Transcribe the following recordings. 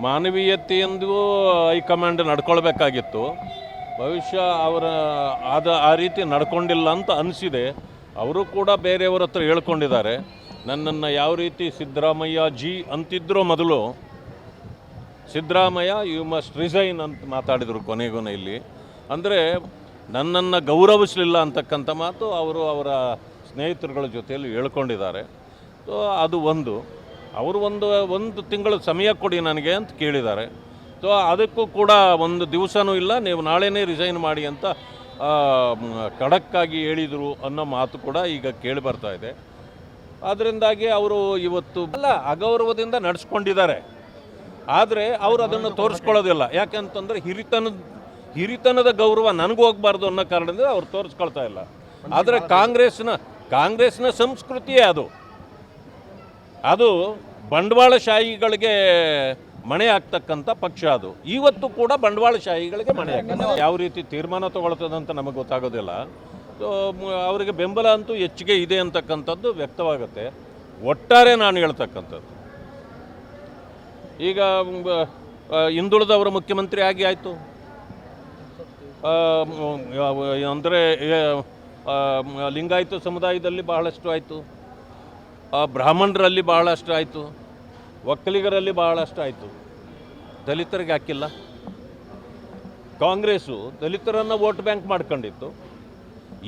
ಮಾನವೀಯತೆಯೆಂದು high command ನಡ್ಕೊಳ್ಬೇಕಾಗಿತ್ತು. ಭವಿಷ್ಯ ಅವರ ಆ ರೀತಿ ನಡ್ಕೊಂಡಿಲ್ಲ ಅಂತ ಅನಿಸಿದೆ. ಅವರು ಕೂಡ ಬೇರೆಯವರ ಹತ್ರ ಹೇಳ್ಕೊಂಡಿದ್ದಾರೆ. ನನ್ನನ್ನು ಯಾವ ರೀತಿ ಸಿದ್ದರಾಮಯ್ಯ ಜಿ ಅಂತಿದ್ರು ಮೊದಲು, ಸಿದ್ದರಾಮಯ್ಯ ಯು ಮಸ್ಟ್ ರಿಸೈನ್ ಅಂತ ಮಾತಾಡಿದರು ಕೊನೆಯಲ್ಲಿ. ಅಂದರೆ ನನ್ನನ್ನು ಗೌರವಿಸಲಿಲ್ಲ ಅಂತಕ್ಕಂಥ ಮಾತು ಅವರು ಅವರ ಸ್ನೇಹಿತರುಗಳ ಜೊತೆಯಲ್ಲಿ ಹೇಳ್ಕೊಂಡಿದ್ದಾರೆ. ಸೊ ಅದು ಅವರು ಒಂದು ತಿಂಗಳು ಸಮಯ ಕೊಡಿ ನನಗೆ ಅಂತ ಕೇಳಿದ್ದಾರೆ. ಸೊ ಅದಕ್ಕೂ ಕೂಡ ಒಂದು ದಿವಸನೂ ಇಲ್ಲ, ನೀವು ನಾಳೆನೇ ರಿಸೈನ್ ಮಾಡಿ ಅಂತ ಖಡಕ್ಕಾಗಿ ಹೇಳಿದರು ಅನ್ನೋ ಮಾತು ಕೂಡ ಈಗ ಕೇಳಿ ಬರ್ತಾ ಇದೆ. ಅದರಿಂದಾಗಿ ಅವರು ಇವತ್ತು ಅಗೌರವದಿಂದ ನಡೆಸ್ಕೊಂಡಿದ್ದಾರೆ. ಆದರೆ ಅವರು ಅದನ್ನು ತೋರಿಸ್ಕೊಳ್ಳೋದಿಲ್ಲ. ಯಾಕೆಂತಂದರೆ ಹಿರಿತನದ ಗೌರವ ನನಗೂ ಹೋಗಬಾರ್ದು ಅನ್ನೋ ಕಾರಣದಿಂದ ಅವ್ರು ತೋರಿಸ್ಕೊಳ್ತಾ ಇಲ್ಲ. ಆದರೆ ಕಾಂಗ್ರೆಸ್ನ ಸಂಸ್ಕೃತಿಯೇ ಅದು ಬಂಡವಾಳಶಾಹಿಗಳಿಗೆ ಮಣೆ ಆಗ್ತಕ್ಕಂಥ ಪಕ್ಷ. ಅದು ಇವತ್ತು ಕೂಡ ಬಂಡವಾಳಶಾಹಿಗಳಿಗೆ ಮಣೆ ಆಗ್ತದೆ. ಯಾವ ರೀತಿ ತೀರ್ಮಾನ ತಗೊಳ್ತದಂತ ನಮಗೆ ಗೊತ್ತಾಗೋದಿಲ್ಲ. ಸೊ ಅವರಿಗೆ ಬೆಂಬಲ ಅಂತೂ ಹೆಚ್ಚಿಗೆ ಇದೆ ಅಂತಕ್ಕಂಥದ್ದು ವ್ಯಕ್ತವಾಗುತ್ತೆ. ಒಟ್ಟಾರೆ ನಾನು ಹೇಳ್ತಕ್ಕಂಥದ್ದು, ಈಗ ಹಿಂದುಳಿದವರು ಮುಖ್ಯಮಂತ್ರಿ ಆಗಿ ಆಯಿತು, ಅಂದರೆ ಲಿಂಗಾಯತ ಸಮುದಾಯದಲ್ಲಿ ಬಹಳಷ್ಟು ಆಯಿತು, ಬ್ರಾಹ್ಮಣರಲ್ಲಿ ಬಹಳಷ್ಟು ಆಯಿತು, ಒಕ್ಕಲಿಗರಲ್ಲಿ ಬಹಳಷ್ಟು ಆಯಿತು. ದಲಿತರಿಗೆ ಹಾಕಿಲ್ಲ. ಕಾಂಗ್ರೆಸ್ಸು ದಲಿತರನ್ನು ವೋಟ್ ಬ್ಯಾಂಕ್ ಮಾಡ್ಕೊಂಡಿತ್ತು.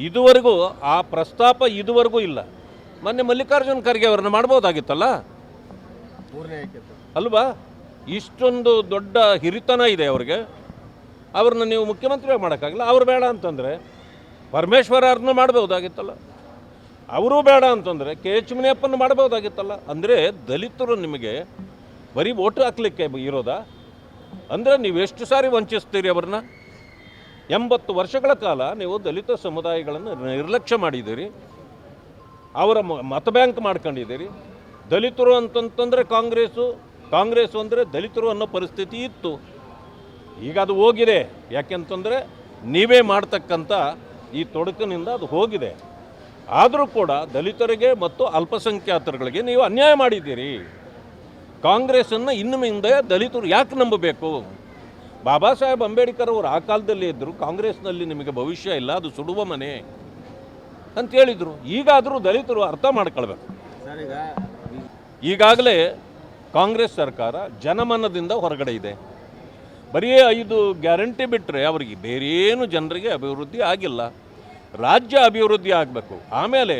ಇದುವರೆಗೂ ಆ ಪ್ರಸ್ತಾಪ ಇಲ್ಲ. ಮೊನ್ನೆ ಮಲ್ಲಿಕಾರ್ಜುನ್ ಖರ್ಗೆ ಅವ್ರನ್ನ ಮಾಡ್ಬೋದಾಗಿತ್ತಲ್ಲ ಅಲ್ವಾ? ಇಷ್ಟೊಂದು ದೊಡ್ಡ ಹಿರಿತನ ಇದೆ ಅವ್ರಿಗೆ, ಅವ್ರನ್ನ ನೀವು ಮುಖ್ಯಮಂತ್ರಿಯಾಗಿ ಮಾಡೋಕ್ಕಾಗಿಲ್ಲ. ಅವ್ರು ಬೇಡ ಅಂತಂದರೆ ಪರಮೇಶ್ವರ ಅವ್ರನ್ನ ಮಾಡ್ಬೋದಾಗಿತ್ತಲ್ಲ. ಅವರೂ ಬೇಡ ಅಂತಂದರೆ KH ಮುನಿಯಪ್ಪನ ಮಾಡ್ಬೋದಾಗಿತ್ತಲ್ಲ. ಅಂದರೆ ದಲಿತರು ನಿಮಗೆ ಬರೀ ಓಟು ಹಾಕ್ಲಿಕ್ಕೆ ಇರೋದಾ? ಅಂದರೆ ನೀವು ಎಷ್ಟು ಸಾರಿ ವಂಚಿಸ್ತೀರಿ ಅವ್ರನ್ನ? 80 ವರ್ಷಗಳ ಕಾಲ ನೀವು ದಲಿತ ಸಮುದಾಯಗಳನ್ನು ನಿರ್ಲಕ್ಷ್ಯ ಮಾಡಿದ್ದೀರಿ, ಅವರ ಮತ ಬ್ಯಾಂಕ್ ಮಾಡ್ಕೊಂಡಿದ್ದೀರಿ. ದಲಿತರು ಅಂತಂತಂದರೆ ಕಾಂಗ್ರೆಸ್ಸು ಅಂದರೆ ದಲಿತರು ಅನ್ನೋ ಪರಿಸ್ಥಿತಿ ಇತ್ತು. ಈಗ ಅದು ಹೋಗಿದೆ. ಯಾಕೆಂತಂದರೆ ನೀವೇ ಮಾಡ್ತಕ್ಕಂಥ ಈ ತೊಡಕಿನಿಂದ ಅದು ಹೋಗಿದೆ. ಆದರೂ ಕೂಡ ದಲಿತರಿಗೆ ಮತ್ತು ಅಲ್ಪಸಂಖ್ಯಾತರುಗಳಿಗೆ ನೀವು ಅನ್ಯಾಯ ಮಾಡಿದ್ದೀರಿ. ಕಾಂಗ್ರೆಸ್ಸನ್ನು ಇನ್ನು ಮುಂದೆ ದಲಿತರು ಯಾಕೆ ನಂಬಬೇಕು? ಬಾಬಾ ಸಾಹೇಬ್ ಅಂಬೇಡ್ಕರ್ ಅವರು ಆ ಕಾಲದಲ್ಲಿ ಇದ್ದರು, ಕಾಂಗ್ರೆಸ್ನಲ್ಲಿ ನಿಮಗೆ ಭವಿಷ್ಯ ಇಲ್ಲ, ಅದು ಸುಡುವ ಮನೆ ಅಂತ ಹೇಳಿದರು. ಈಗಾದರೂ ದಲಿತರು ಅರ್ಥ ಮಾಡ್ಕೊಳ್ಬೇಕು. ಈಗಾಗಲೇ ಕಾಂಗ್ರೆಸ್ ಸರ್ಕಾರ ಜನಮನದಿಂದ ಹೊರಗಡೆ ಇದೆ. ಬರೀ 5 ಗ್ಯಾರಂಟಿ ಬಿಟ್ಟರೆ ಅವರಿಗೆ ಬೇರೇನು ಜನರಿಗೆ ಅಭಿವೃದ್ಧಿ ಆಗಿಲ್ಲ. ರಾಜ್ಯ ಅಭಿವೃದ್ಧಿ ಆಗಬೇಕು. ಆಮೇಲೆ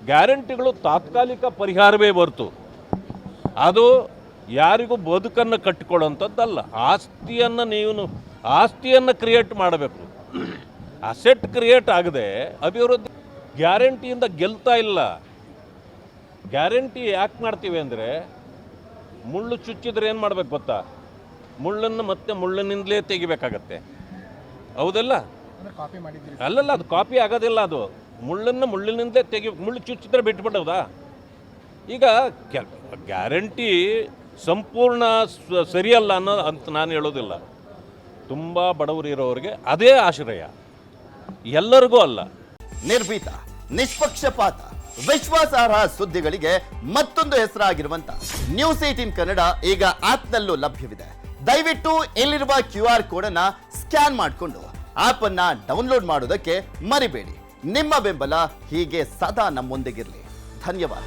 ಗ್ಯಾರಂಟಿಗಳು ತಾತ್ಕಾಲಿಕ ಪರಿಹಾರವೇ ಹೊರತು ಅದು ಯಾರಿಗೂ ಬದುಕನ್ನು ಕಟ್ಟಿಕೊಳ್ಳುವಂಥದ್ದಲ್ಲ. ಆಸ್ತಿಯನ್ನು ಕ್ರಿಯೇಟ್ ಮಾಡಬೇಕು. ಅಸೆಟ್ ಕ್ರಿಯೇಟ್ ಆಗದೆ ಅಭಿವೃದ್ಧಿ ಗ್ಯಾರಂಟಿಯಿಂದ ಗೆಲ್ತಾ ಇಲ್ಲ. ಗ್ಯಾರಂಟಿ ಯಾಕೆ ಮಾಡ್ತೀವಿ ಅಂದರೆ, ಮುಳ್ಳು ಚುಚ್ಚಿದ್ರೆ ಏನು ಮಾಡಬೇಕು ಗೊತ್ತಾ? ಮುಳ್ಳನ್ನು ಮತ್ತೆ ಮುಳ್ಳಿನಿಂದಲೇ ತೆಗಿಬೇಕಾಗತ್ತೆ. ಹೌದಲ್ಲ? ಅಲ್ಲಲ್ಲ, ಅದು ಕಾಪಿ ಆಗೋದಿಲ್ಲ. ಅದು ಮುಳ್ಳಿನಿಂದಲೇ ಮುಳ್ಳು ಚುಚ್ಚಿದ್ರೆ ಬಿಟ್ಬಿಡೋದಾ? ಈಗ ಗ್ಯಾರಂಟಿ ಸಂಪೂರ್ಣ ಸರಿಯಲ್ಲ ಅಂತ ನಾನು ಹೇಳೋದಿಲ್ಲ. ತುಂಬ ಬಡವರು ಇರೋರಿಗೆ ಅದೇ ಆಶ್ರಯ, ಎಲ್ಲರಿಗೂ ಅಲ್ಲ. ನಿರ್ಭೀತ, ನಿಷ್ಪಕ್ಷಪಾತ, ವಿಶ್ವಾಸಾರ್ಹ ಸುದ್ದಿಗಳಿಗೆ ಮತ್ತೊಂದು ಹೆಸರಾಗಿರುವಂತ ನ್ಯೂಸ್ 18 ಕನ್ನಡ ಈಗ ಆಪ್ನಲ್ಲೂ ಲಭ್ಯವಿದೆ. ದಯವಿಟ್ಟು ಇಲ್ಲಿರುವ QR ಕೋಡ್ ಅನ್ನ ಸ್ಕ್ಯಾನ್ ಮಾಡಿಕೊಂಡು ಆಪ್ ಅನ್ನ ಡೌನ್ಲೋಡ್ ಮಾಡೋದಕ್ಕೆ ಮರಿಬೇಡಿ. ನಿಮ್ಮ ಬೆಂಬಲ ಹೀಗೆ ಸದಾ ನಮ್ಮೊಂದಿಗಿರಲಿ. ಧನ್ಯವಾದ.